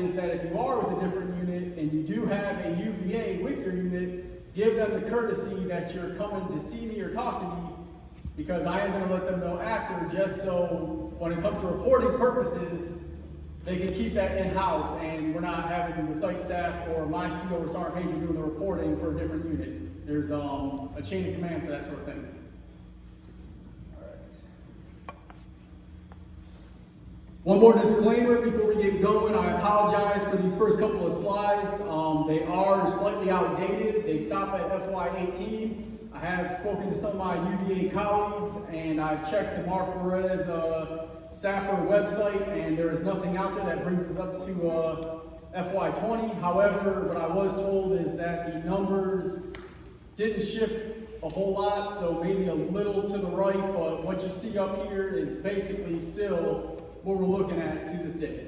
is that if you are with a different unit and you do have a UVA with your unit, give them the courtesy that you're coming to see me or talk to me, because I am going to let them know after, just so when it comes to reporting purposes, they can keep that in-house and we're not having the site staff or my CO or Sergeant Major doing the reporting for a different unit. There's a chain of command for that sort of thing. One more disclaimer before we get going. I apologize for these first couple of slides. They are slightly outdated. They stop at FY18. I have spoken to some of my UVA colleagues and I've checked the Mar-Flores SAPR website and there is nothing out there that brings us up to FY20. However, what I was told is that the numbers didn't shift a whole lot, so maybe a little to the right, but what you see up here is basically still what we're looking at to this day.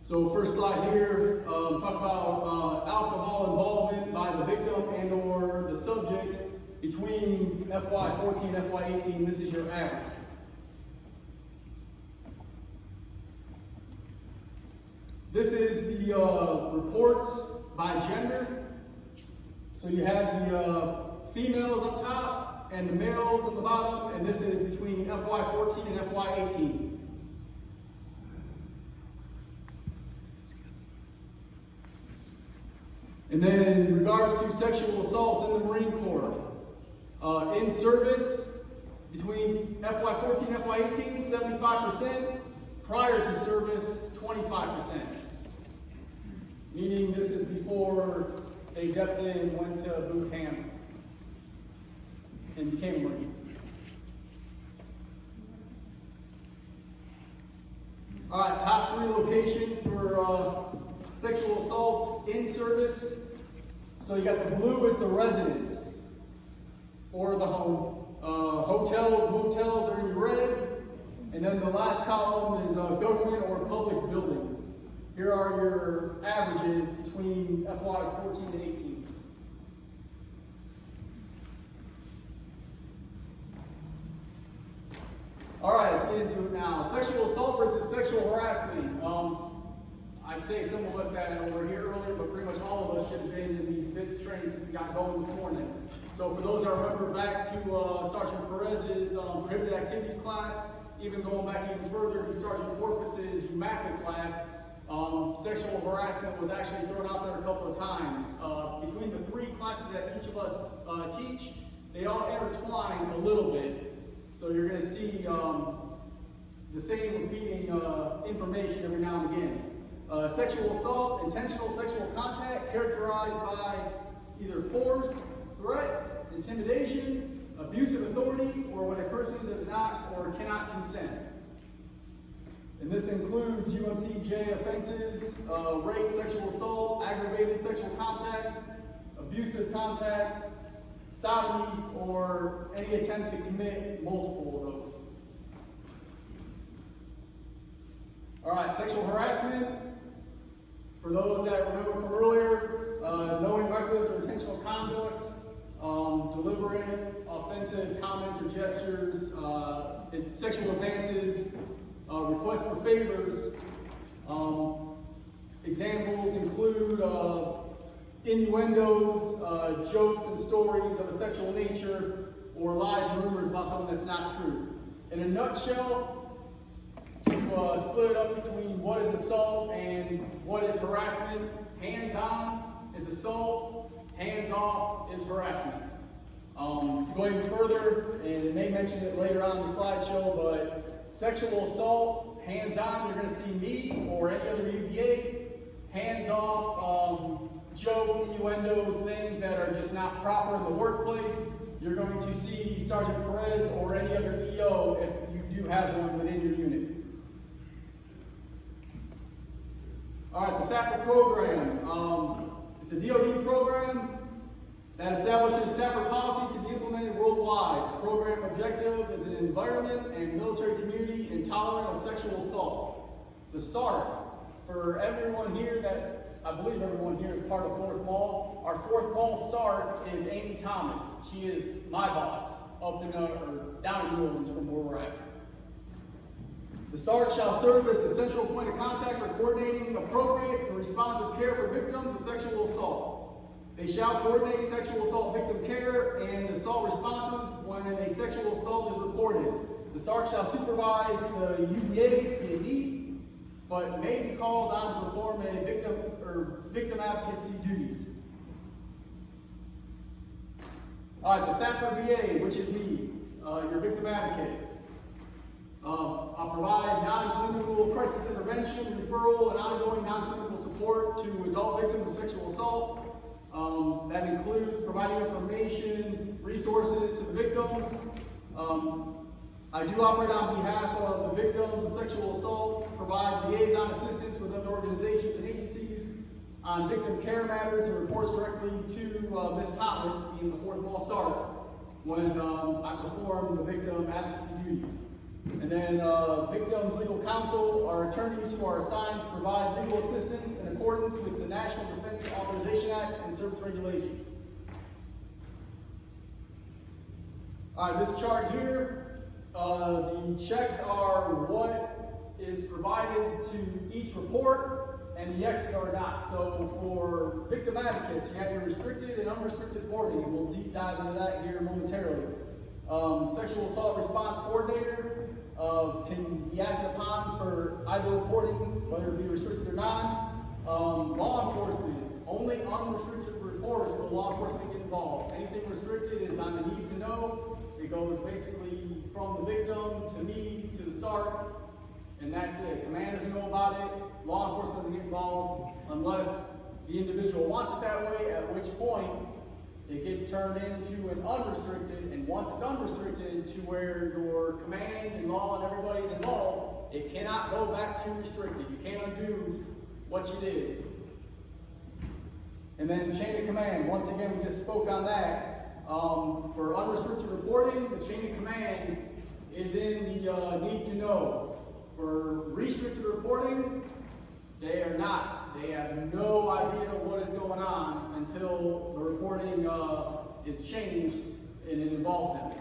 So first slide here talks about alcohol involvement by the victim and or the subject between FY14 and FY18. This is your average. This is the reports by gender. So you have the females up top and the males at the bottom, and this is between FY14 and FY18. And then in regards to sexual assaults in the Marine Corps, in service between FY14 and FY18, 75%, prior to service, 25%. Meaning this is before they depped in and went to boot camp and became a Marine. All right, top 3 locations for sexual assaults in service. So you got the blue is the residence or the home. Hotels, motels are in red. And then the last column is government or public buildings. Here are your averages between FYs 14 and 18. All right, let's get into it now. Sexual assault versus sexual harassment. I'd say some of us that were here earlier, but pretty much all of us should have been in these BITS trainings since we got going this morning. So for those that remember back to Sergeant Perez's prohibited activities class, even going back even further to Sergeant Corpus's UMAPA class, sexual harassment was actually thrown out there a couple of times. Between the 3 classes that each of us teach, they all intertwine a little bit. So you're going to see the same repeating information every now and again. Sexual assault, intentional sexual contact, characterized by either force, threats, intimidation, abuse of authority, or when a person does not or cannot consent. And this includes UMCJ offenses, rape, sexual assault, aggravated sexual contact, abusive contact, sodomy, or any attempt to commit multiple of those. All right, sexual harassment. For those that remember from earlier, knowing reckless or intentional conduct, deliberate, offensive comments or gestures, sexual advances, requests for favors. Examples include innuendos, jokes and stories of a sexual nature, or lies and rumors about something that's not true. In a nutshell, to split it up between what is assault and what is harassment, hands-on is assault, hands-off is harassment. To go even further, and it may mention it later on in the slideshow, but sexual assault, hands-on, you're going to see me or any other UVA. Hands-off, jokes, innuendos, things that are just not proper in the workplace, you're going to see Sergeant Perez or any other EO if you do have one within your unit. All right, the SAPR program. It's a DoD program that establishes SAPR policies to be implemented worldwide. The program objective is an environment and military community intolerant of sexual assault. The SART, for everyone here that, I believe everyone here is part of 4th Mall. Our 4th Mall SART is Amy Thomas. She is my boss up in, or down in New Orleans from where we're at. The SART shall serve as the central point of contact for coordinating appropriate and responsive care for victims of sexual assault. They shall coordinate sexual assault victim care and assault responses when a sexual assault is reported. The SART shall supervise the UVA's PD, but may be called on to perform a victim advocacy duties. All right, the SAPR VA, which is me, your victim advocate. I'll provide non-clinical crisis intervention, referral, and ongoing non-clinical support to adult victims of sexual assault. That includes providing information, resources to the victims. I do operate on behalf of the victims of sexual assault, provide liaison assistance with other organizations and agencies on victim care matters, and reports directly to Ms. Thomas, being the fourth wall SART, when I perform the victim advocacy duties. And then victims' legal counsel are attorneys who are assigned to provide legal assistance in accordance with the National Defense Authorization Act and service regulations. All right, this chart here, the checks are what is provided to each report, and the X's are not. So for victim advocates, you have your restricted and unrestricted reporting, and we'll deep dive into that here momentarily. Sexual assault response coordinator can be acted upon for either reporting, whether it be restricted or not. Law enforcement, only unrestricted reports will law enforcement get involved. Anything restricted is on the need to know. It goes basically from the victim to me to the SART, and that's it. Command doesn't know about it. Law enforcement doesn't get involved unless the individual wants it that way, at which point it gets turned into an unrestricted, and once it's unrestricted to where your command and law and everybody's involved, it cannot go back to restricted. You can't undo what you did. And then chain of command, once again, we just spoke on that. For unrestricted reporting, the chain of command is in the need to know. For restricted reporting, they are not. They have no idea what is going on until the reporting is changed and it involves them.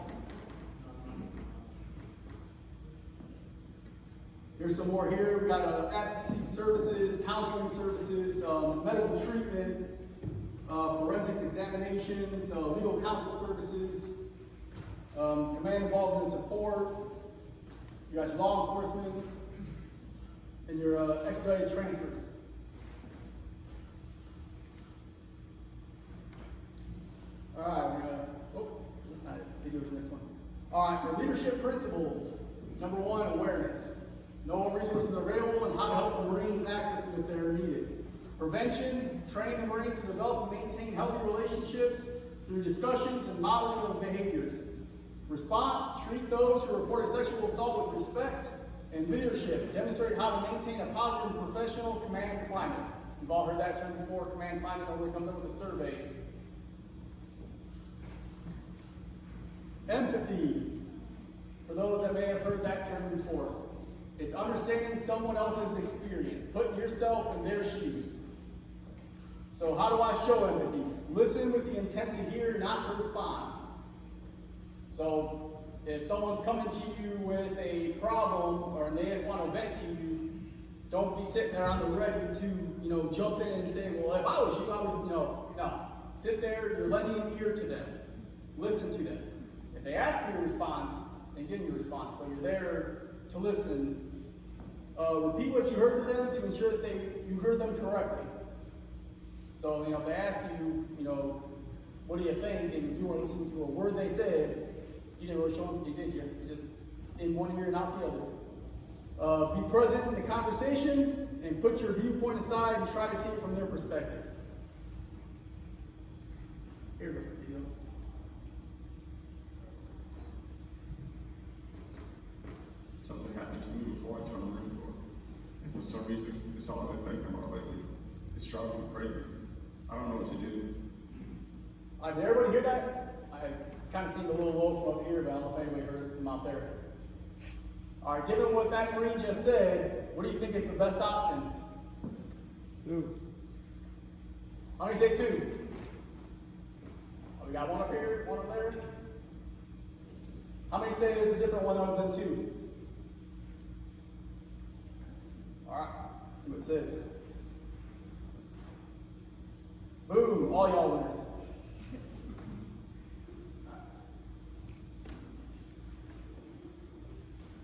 Here's some more here. We got advocacy services, counseling services, medical treatment, forensics examinations, legal counsel services, command involvement and support. You got your law enforcement and your expedited transfers. All right, that's not it. Video is the next one. All right, for leadership principles, number one, awareness. Know what resources are available and how to help the Marines access them if they're needed. Prevention, train the Marines to develop and maintain healthy relationships through discussions and modeling of behaviors. Response, treat those who report a sexual assault with respect. And leadership, demonstrate how to maintain a positive and professional command climate. You've all heard that term before, command climate, when it comes up with a survey. Empathy, for those that may have heard that term before. It's understanding someone else's experience, putting yourself in their shoes. So how do I show empathy? Listen with the intent to hear, not to respond. So if someone's coming to you with a problem or they just want to vent to you, don't be sitting there on the ready to, jump in and say, well, if I was you, I would, no. Sit there, you're lending an ear to them. Listen to them. If they ask for your response, then give them your response, but you're there to listen. Repeat what you heard to them to ensure that you heard them correctly. So, if they ask you, what do you think, and you weren't listening to a word they said, you didn't really show them, did you? You just in one ear and out the other. Be present in the conversation and put your viewpoint aside and try to see it from their perspective. Here goes the video. Something happened to me before I joined the Marine Corps. And for some reason, it's all I've been thinking about lately. It's driving me crazy. I don't know what to do. Did everybody hear that? I kind of seemed a little low from up here, but I don't know if anybody heard it from out there. All right, given what that Marine just said, what do you think is the best option? 2. How many say 2? We got one up here, one up there. How many say there's a different one other than 2? Alright, let's see what it says. Boom, all y'all winners.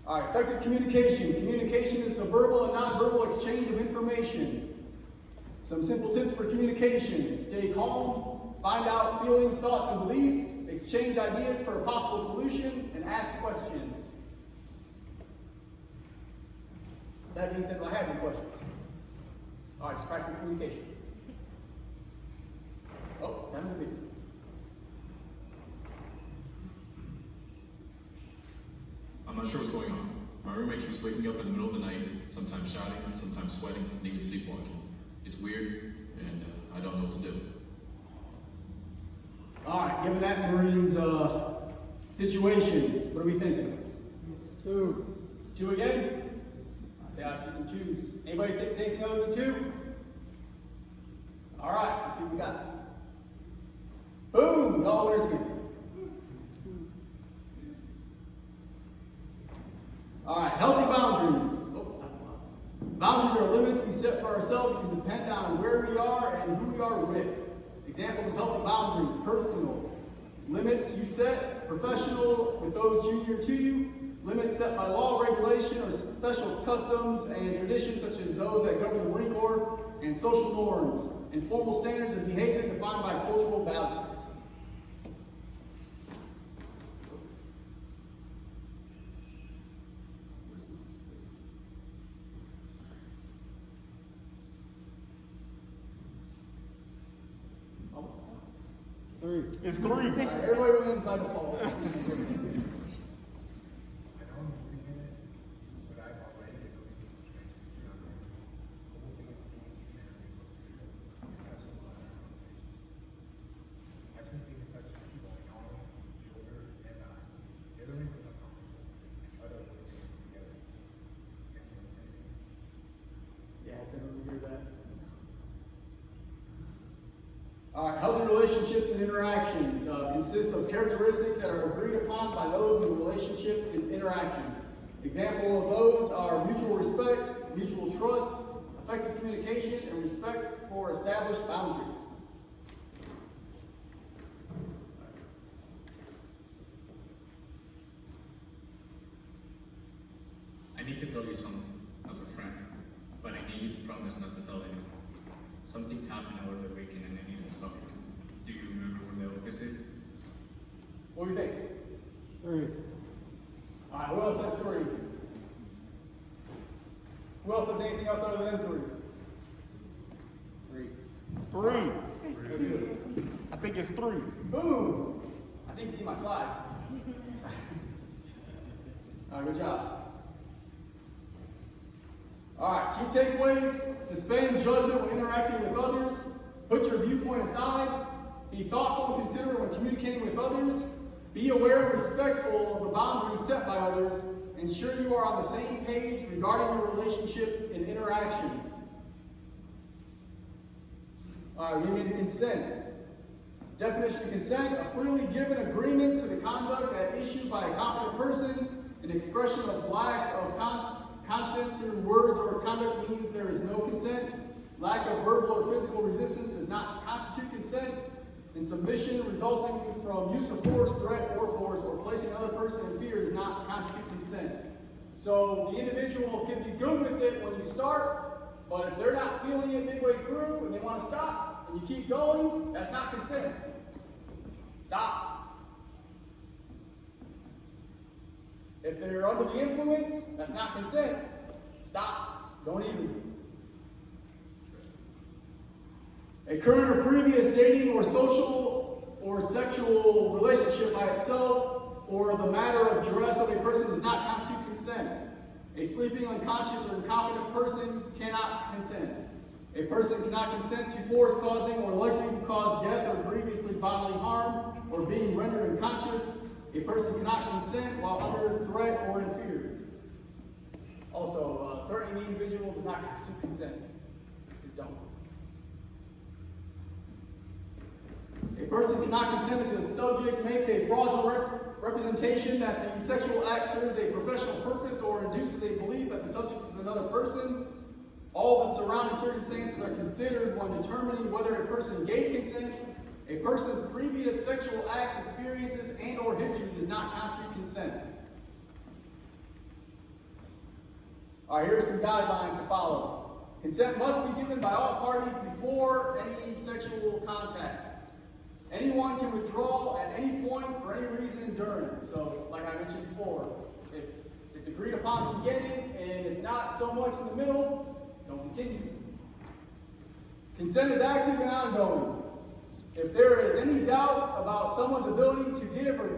Alright, effective communication. Communication is the verbal and nonverbal exchange of information. Some simple tips for communication. Stay calm, find out feelings, thoughts, and beliefs, exchange ideas for a possible solution, and ask questions. That being said, do I have any questions? Alright, just practice communication. Oh, down the video. I'm not sure what's going on. My roommate keeps waking up in the middle of the night, sometimes shouting, sometimes sweating, and even sleepwalking. It's weird, and I don't know what to do. Alright, given that Marine's situation, what are we thinking? 2. 2 again? I see some 2s. Anybody think it's anything other than 2? Alright, let's see what we got. Boom! All winners again. Alright, healthy boundaries. Oh, that's a lot. Boundaries are limits we set for ourselves and can depend on where we are and who we are with. Examples of healthy boundaries: personal. Limits you set, professional with those junior to you. Limits set by law, regulation, or special customs and traditions such as those that govern the Marine Corps, and social norms, and formal standards of behavior defined by cultural values. It's 3. Right, everybody wins by default. I know I'm using it, but I've already been noticing some strange things around there. The whole thing, it seems is now supposed to be catching a lot of conversations. I've seen things touch people on my arm, shoulder, and eye. The other reason I'm uncomfortable, I try to avoid things together. You know what I'm saying? Yeah, I can hear that. Alright, healthy relationships and interactions consist of characteristics that are agreed upon by those in the relationship and interaction. Example of those are mutual respect, mutual trust, effective communication, and respect for established boundaries. I need to tell you something as a friend, but I need you to promise not to tell anyone. Something happened over the weekend and I need to stop it. Do you remember where the office is? What do you think? 3. Alright, who else has 3? Who else has anything else other than 3? 3. That's good. I think it's 3. Boom! I think you see my slides. Alright, good job. Alright, key takeaways: suspend judgment when interacting with others, put your viewpoint aside, be thoughtful and considerate when communicating with others, be aware and respectful of the boundaries set by others, ensure you are on the same page regarding your relationship and interactions. Alright, we need to consent. Definition of consent: a freely given agreement to the conduct at issue by a competent person. An expression of lack of consent through words or conduct means there is no consent. Lack of verbal or physical resistance does not constitute consent. And submission resulting from use of force, threat, or force, or placing another person in fear does not constitute consent. So the individual can be good with it when you start, but if they're not feeling it midway through and they want to stop, and you keep going, that's not consent. Stop. If they're under the influence, that's not consent. Stop. Don't even. A current or previous dating or social or sexual relationship by itself or the matter of duress of a person does not constitute consent. A sleeping, unconscious, or incompetent person cannot consent. A person cannot consent to force causing or likely to cause death or grievously bodily harm or being rendered unconscious. A person cannot consent while under threat or in fear. Also, threatening the individual does not constitute consent. Just don't. A person cannot consent if the subject makes a fraudulent representation that the sexual act serves a professional purpose or induces a belief that the subject is another person. All the surrounding circumstances are considered when determining whether a person gave consent. A person's previous sexual acts, experiences, and or history does not constitute consent. All right, here are some guidelines to follow. Consent must be given by all parties before any sexual contact. Anyone can withdraw at any point for any reason during. So, like I mentioned before, if it's agreed upon at the beginning and it's not so much in the middle, don't continue. Consent is active and ongoing. If there is any doubt about someone's ability to give or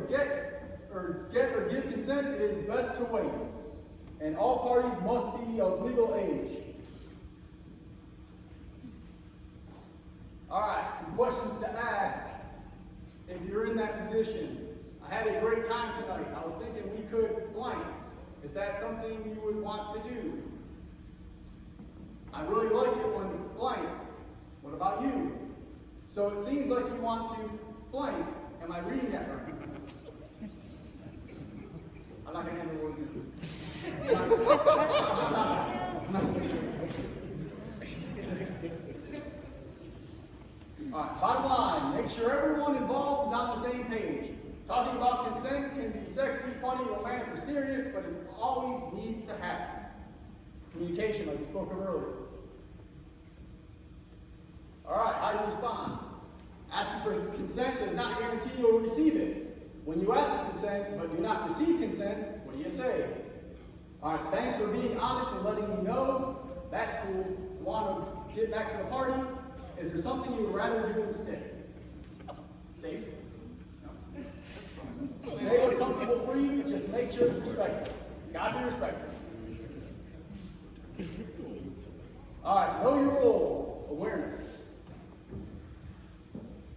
give consent, it is best to wait. And all parties must be of legal age. All right, some questions to ask if you're in that position. I had a great time tonight. I was thinking we could blank. Is that something you would want to do? I really like it when blank. What about you? So it seems like you want to blank. Am I reading that right? I'm not going to end the word to. All right, bottom line, make sure everyone involved is on the same page. Talking about consent can be sexy, funny, romantic, or serious, but it always needs to happen. Communication, like we spoke of earlier. All right, how do you respond? Asking for consent does not guarantee you will receive it. When you ask for consent, but do not receive consent, what do you say? All right, thanks for being honest and letting me know. That's cool. Want to get back to the party? Is there something you would rather do instead? Safe? No. Say what's comfortable for you, just make sure it's respectful. Gotta be respectful. All right, know your role, awareness.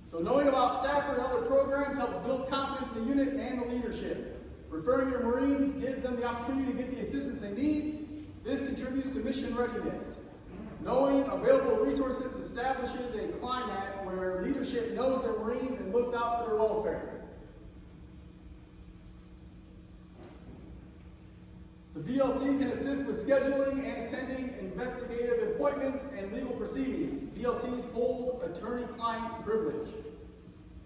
So knowing about SAPR and other programs helps build confidence in the unit and the leadership. Referring your Marines gives them the opportunity to get the assistance they need. This contributes to mission readiness. Knowing available resources establishes a climate where leadership knows their Marines and looks out for their welfare. The VLC can assist with scheduling and attending investigative appointments and legal proceedings. VLCs hold attorney-client privilege.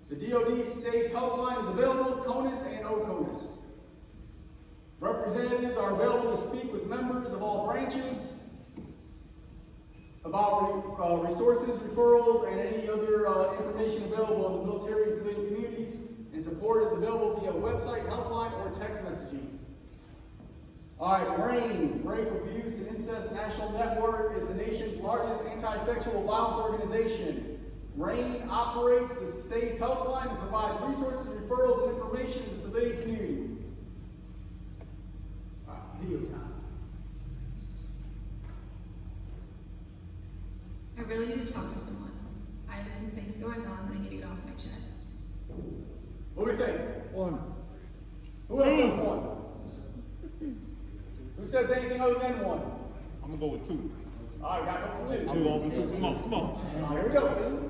The DoD Safe Helpline is available, CONUS and OCONUS. Representatives are available to speak with members of all branches about resources, referrals, and any other information available in the military and civilian communities, and support is available via website, helpline, or text messaging. All right, RAIN, Rape, Abuse, and Incest National Network, is the nation's largest anti-sexual violence organization. RAIN operates the Safe Helpline and provides resources, referrals, and information to the civilian community. All right, video time. I really need to talk to someone. I have some things going on that I need to get off my chest. What do we think? One. Who else says one? Who says anything other than one? I'm gonna go with two. All right, got to go for two. Two over two. Come on, come on. All right, here we go.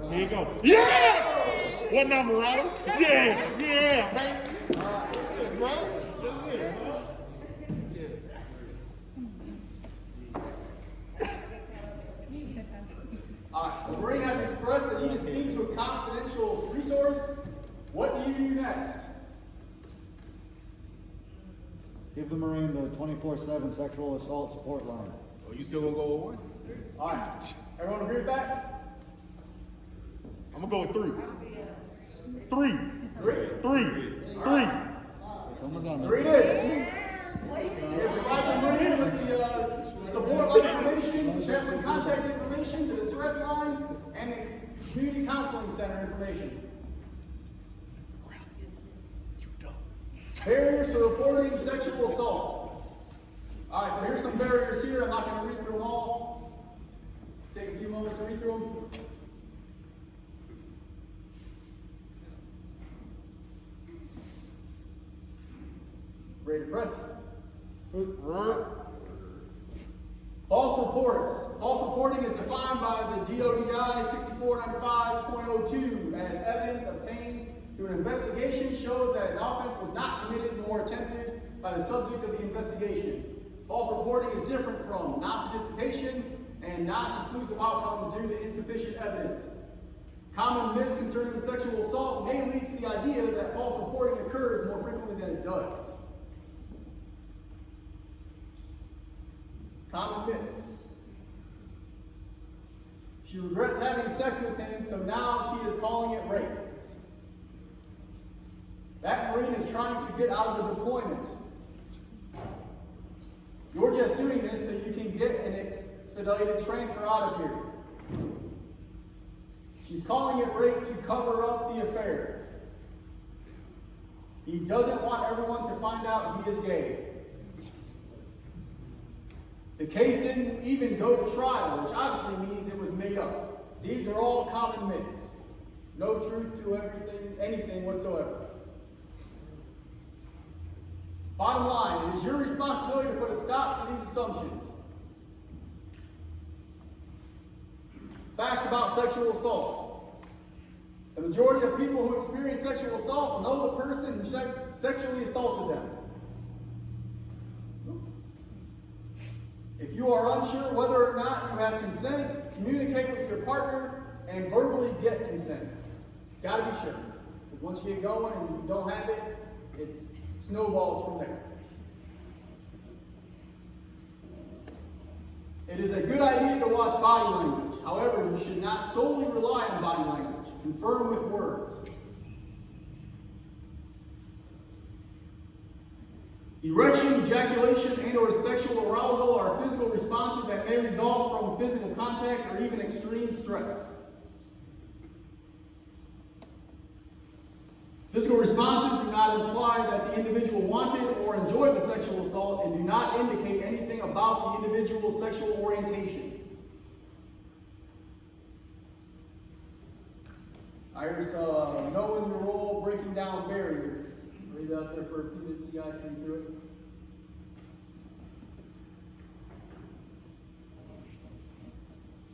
Here you go. Yeah! What number, Ronald? Yeah, yeah, man. Yeah, bro. That's it, bro. All right, the Marine has expressed that you can speak to a confidential resource. What do you do next? Give the Marine the 24/7 sexual assault support line. Oh, you still gonna go with one? All right, everyone agree with that? I'm gonna go with three. Three. Someone's gonna Three it is. They provide the Marine with the support line information, chaplain contact information, the distress line, and the community counseling center information. Barriers to reporting sexual assault. All right, so here's some barriers here. I'm not going to read through them all. Take a few moments to read through them. Ready to press? False reports. False reporting is defined by the DODI 6495.02 as evidence obtained through an investigation shows that an offense was not committed nor attempted by the subject of the investigation. False reporting is different from non-participation and non-conclusive outcomes due to insufficient evidence. Common myths concerning sexual assault may lead to the idea that false reporting occurs more frequently than it does. Common myths. She regrets having sex with him, so now she is calling it rape. That Marine is trying to get out of the deployment. You're just doing this so you can get an expedited transfer out of here. She's calling it rape to cover up the affair. He doesn't want everyone to find out he is gay. The case didn't even go to trial, which obviously means it was made up. These are all common myths. No truth to anything whatsoever. Bottom line, it is your responsibility to put a stop to these assumptions. Facts about sexual assault. The majority of people who experience sexual assault know the person who sexually assaulted them. If you are unsure whether or not you have consent, communicate with your partner and verbally get consent. Gotta be sure. Because once you get going and you don't have it, it snowballs from there. It is a good idea to watch body language. However, you should not solely rely on body language. Confirm with words. Erection, ejaculation, and/or sexual arousal are physical responses that may result from physical contact or even extreme stress. Physical responses do not imply that the individual wanted or enjoyed the sexual assault and do not indicate anything about the individual's sexual orientation. Iris, knowing your role, breaking down barriers. Leave it up there for a few minutes so you guys can read through it.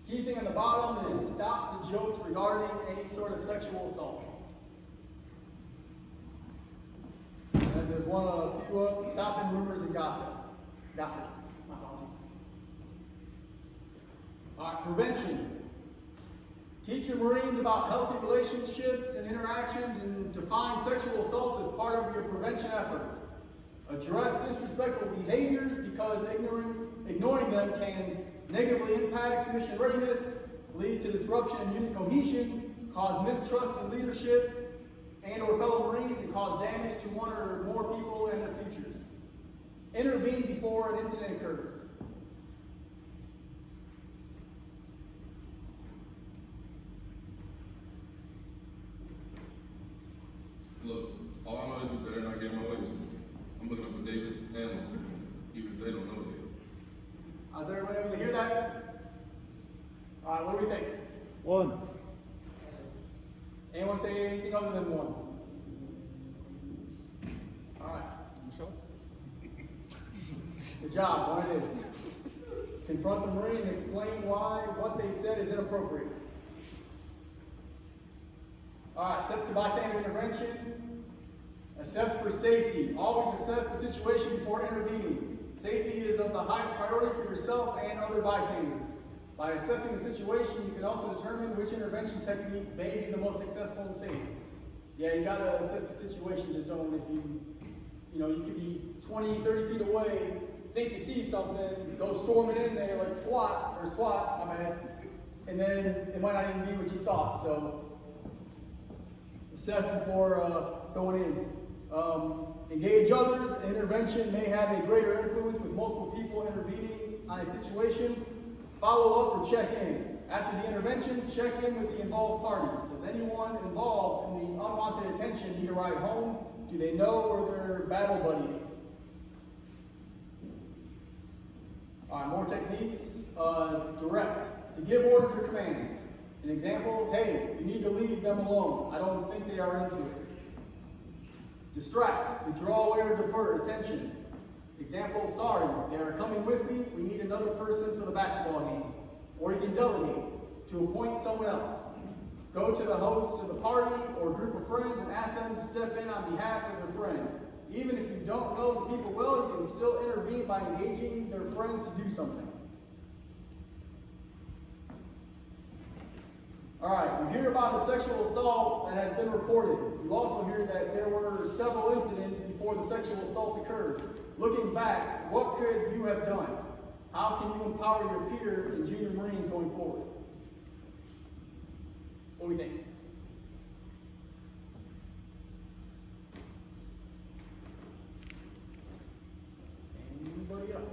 Key thing on the bottom is stop the jokes regarding any sort of sexual assault. And then there's a few of them, stopping rumors and gossip. Gossip. My apologies. All right, prevention. Teach your Marines about healthy relationships and interactions and define sexual assault as part of your prevention efforts. Address disrespectful behaviors because ignoring them can negatively impact mission readiness, lead to disruption in unit cohesion, cause mistrust in leadership and/or fellow Marines, and cause damage to one or more people and their futures. Intervene before an incident occurs. Look, all I know is you better not get in my way. I'm looking up at Davis and Logan, even if they don't know it. How's everyone able to hear that? All right, what do we think? 1. Anyone say anything other than 1? All right. Good job. 1 it is. Confront the Marine and explain why what they said is inappropriate. All right, steps to bystander intervention. Assess for safety. Always assess the situation before intervening. Safety is of the highest priority for yourself and other bystanders. By assessing the situation, you can also determine which intervention technique may be the most successful and safe. Yeah, you gotta assess the situation. Just don't, if you could be 20, 30 feet away, think you see something, go storming in there like SWAT, and then it might not even be what you thought. So assess before going in. Engage others. Intervention may have a greater influence with multiple people intervening on a situation. Follow up or check in. After the intervention, check in with the involved parties. Does anyone involved in the unwanted attention need a ride home? Do they know where their battle buddy is? All right, more techniques. Direct. To give orders or commands. An example, hey, you need to leave them alone. I don't think they are into it. Distract, to draw away or divert attention. Example, sorry, they are coming with me. We need another person for the basketball game. Or you can delegate, to appoint someone else. Go to the host of the party or group of friends and ask them to step in on behalf of their friend. Even if you don't know the people well, you can still intervene by engaging their friends to do something. All right, you hear about a sexual assault that has been reported. You also hear that there were several incidents before the sexual assault occurred. Looking back, what could you have done? How can you empower your peer in junior Marines going forward? What do we think? Anybody else?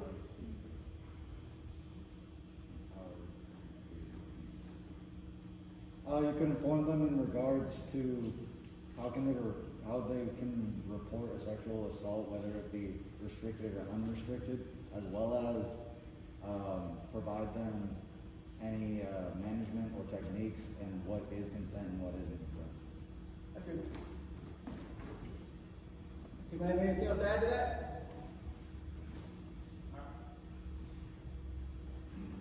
You can inform them in regards to how they can report a sexual assault, whether it be restricted or unrestricted, as well as provide them any management or techniques and what is consent and what isn't consent. That's good. Anybody have anything else to add to that?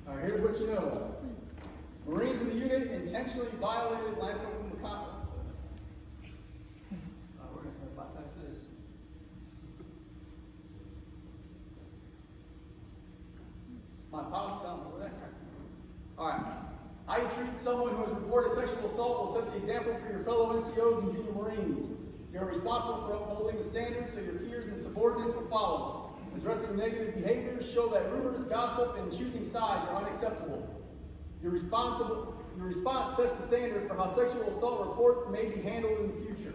All right, here's what you know. Marines in the unit intentionally violated Landscape McConnell. We're just going to bypass this. My apologies, I don't know where that came from. All right. How you treat someone who has reported sexual assault will set the example for your fellow NCO'S and junior Marines. You are responsible for upholding the standards so your peers and subordinates will follow. Addressing negative behaviors, show that rumors, gossip, and choosing sides are unacceptable. Your response sets the standard for how sexual assault reports may be handled in the future.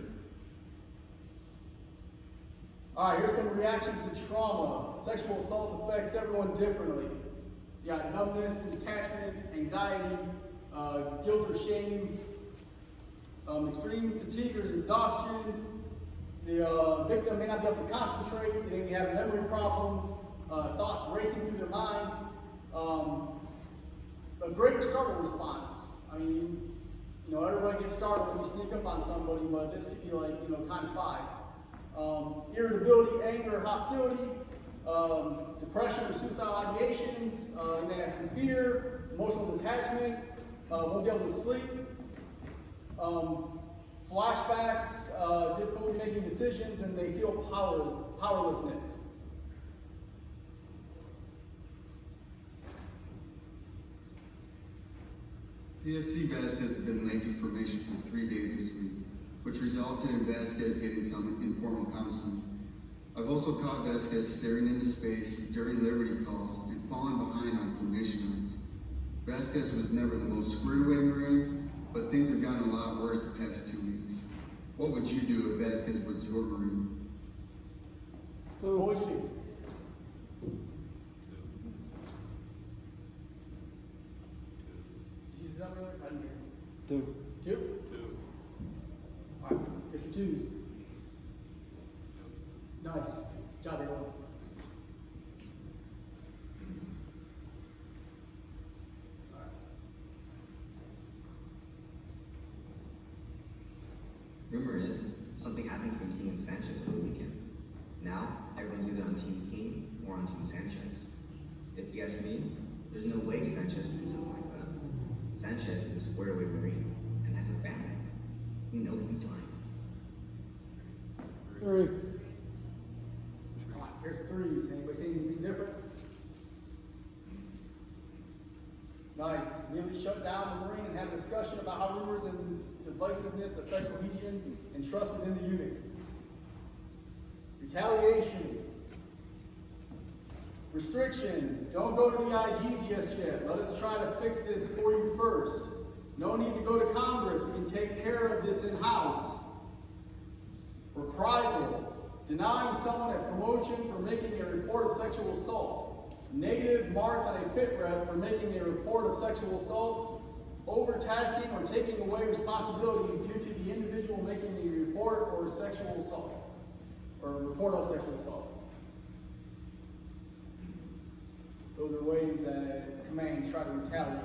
All right, here's some reactions to trauma. Sexual assault affects everyone differently. You got numbness, detachment, anxiety, guilt or shame, extreme fatigue or exhaustion. The victim may not be able to concentrate. They may have memory problems, thoughts racing through their mind. A greater startle response. I mean, everybody gets startled when you sneak up on somebody, but this could be like, times 5. Irritability, anger, hostility, depression or suicidal ideations, you may have some fear, emotional detachment, won't be able to sleep, flashbacks, difficulty making decisions, and they feel powerlessness. PFC Vasquez has been late to formation for 3 days this week, which resulted in Vasquez getting some informal counseling. I've also caught Vasquez staring into space during Liberty calls and falling behind on formation runs. Vasquez was never the most squared away Marine, but things have gotten a lot worse the past 2 weeks. What would you do if Vasquez was your Marine? What would you do? I didn't hear. 2? 2. All right, here's some 2s. Nice. Job, everyone. Rumor is something happened between King and Sanchez over the weekend. Now, everyone's either on Team King or on Team Sanchez. If you ask me, there's no way Sanchez would do something like that. Sanchez is a square away Marine and has a family. You know he's lying. 3. All right, here's some 3s. Anybody see anything different? Nice. Immediately shut down the Marine and have a discussion about how rumors and divisiveness affect cohesion and trust within the unit. Retaliation. Restriction. Don't go to the IG just yet. Let us try to fix this for you first. No need to go to Congress. We can take care of this in-house. Reprisal. Denying someone a promotion for making a report of sexual assault. Negative marks on a fit rep for making a report of sexual assault. Overtasking or taking away responsibilities due to the individual making a report or sexual assault. Or a report of sexual assault. Those are ways that commands try to retaliate.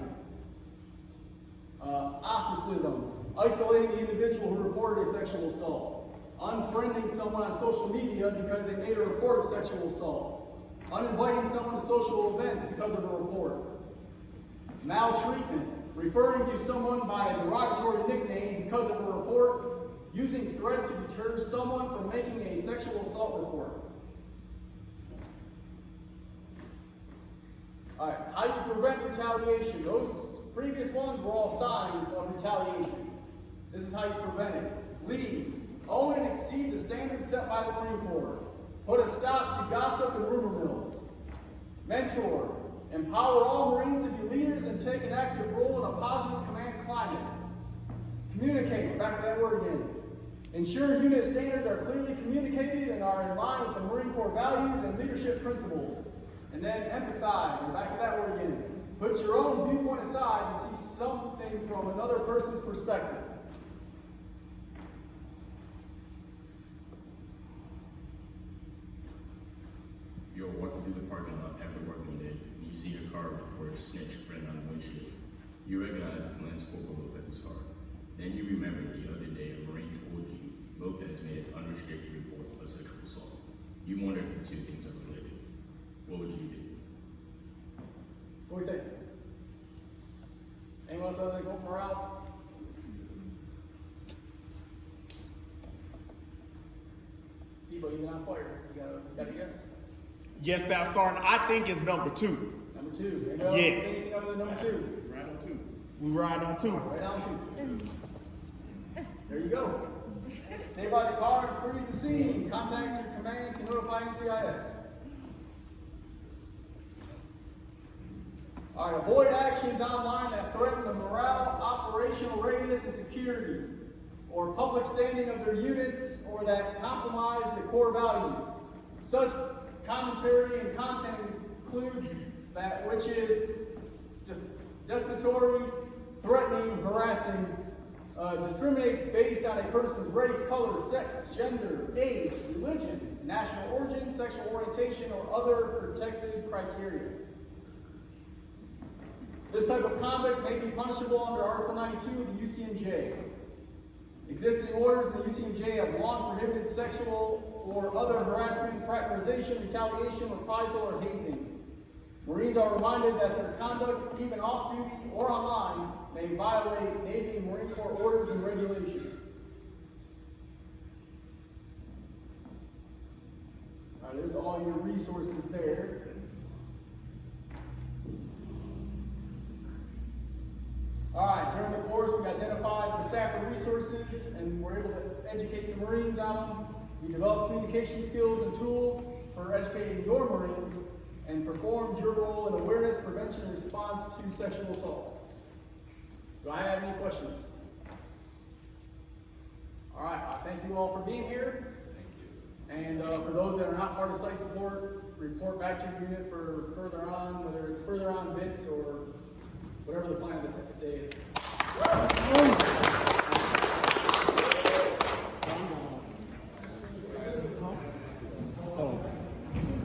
Ostracism. Isolating the individual who reported a sexual assault. Unfriending someone on social media because they made a report of sexual assault. Uninviting someone to social events because of a report. Maltreatment. Referring to someone by a derogatory nickname because of a report. Using threats to deter someone from making a sexual assault report. All right, how do you prevent retaliation? Those previous ones were all signs of retaliation. This is how you prevent it. Leave. Own and exceed the standards set by the Marine Corps. Put a stop to gossip and rumor mills. Mentor. Empower all Marines to be leaders and take an active role in a positive command climate. Communicate. Back to that word again. Ensure unit standards are clearly communicated and are in line with the Marine Corps values and leadership principles. And then empathize. And back to that word again. Put your own viewpoint aside to see something from another person's perspective. You're walking through the parking lot after working day, and you see a car with the word snitch printed on the windshield. You recognize it's Lance Corporal Lopez's car. Then you remember the other day a Marine told you Lopez made an unrestricted report of a sexual assault. You wonder if the two things are related. What would you do? What do you think? Anyone else other than Colt Morales? Debo, you've been on fire. You got a guess? Yes, Staff Sergeant, I think it's number 2. Number 2. Anyone else Yes. think other than number 2? Right on 2. We ride on 2. Right on 2. There you go. Stay by the car and freeze the scene. Contact your command to notify NCIS. All right, avoid actions online that threaten the morale, operational readiness, and security, or public standing of their units, or that compromise the core values. Such commentary and content includes that which is defamatory, threatening, harassing, discriminates based on a person's race, color, sex, gender, age, religion, national origin, sexual orientation, or other protected criteria. This type of conduct may be punishable under Article 92 of the UCMJ. Existing orders in the UCMJ have long prohibited sexual or other harassment, fraternization, retaliation, reprisal, or hazing. Marines are reminded that their conduct, even off-duty or online, may violate Navy and Marine Corps orders and regulations. All right, there's all your resources there. All right, during the course, we identified the SAPR resources and we're able to educate the Marines on them. We developed communication skills and tools for educating your Marines and performed your role in awareness, prevention, and response to sexual assault. Do I have any questions? All right, I thank you all for being here. And for those that are not part of site support, report back to your unit for further on, whether it's further on bits or whatever the plan of the day is.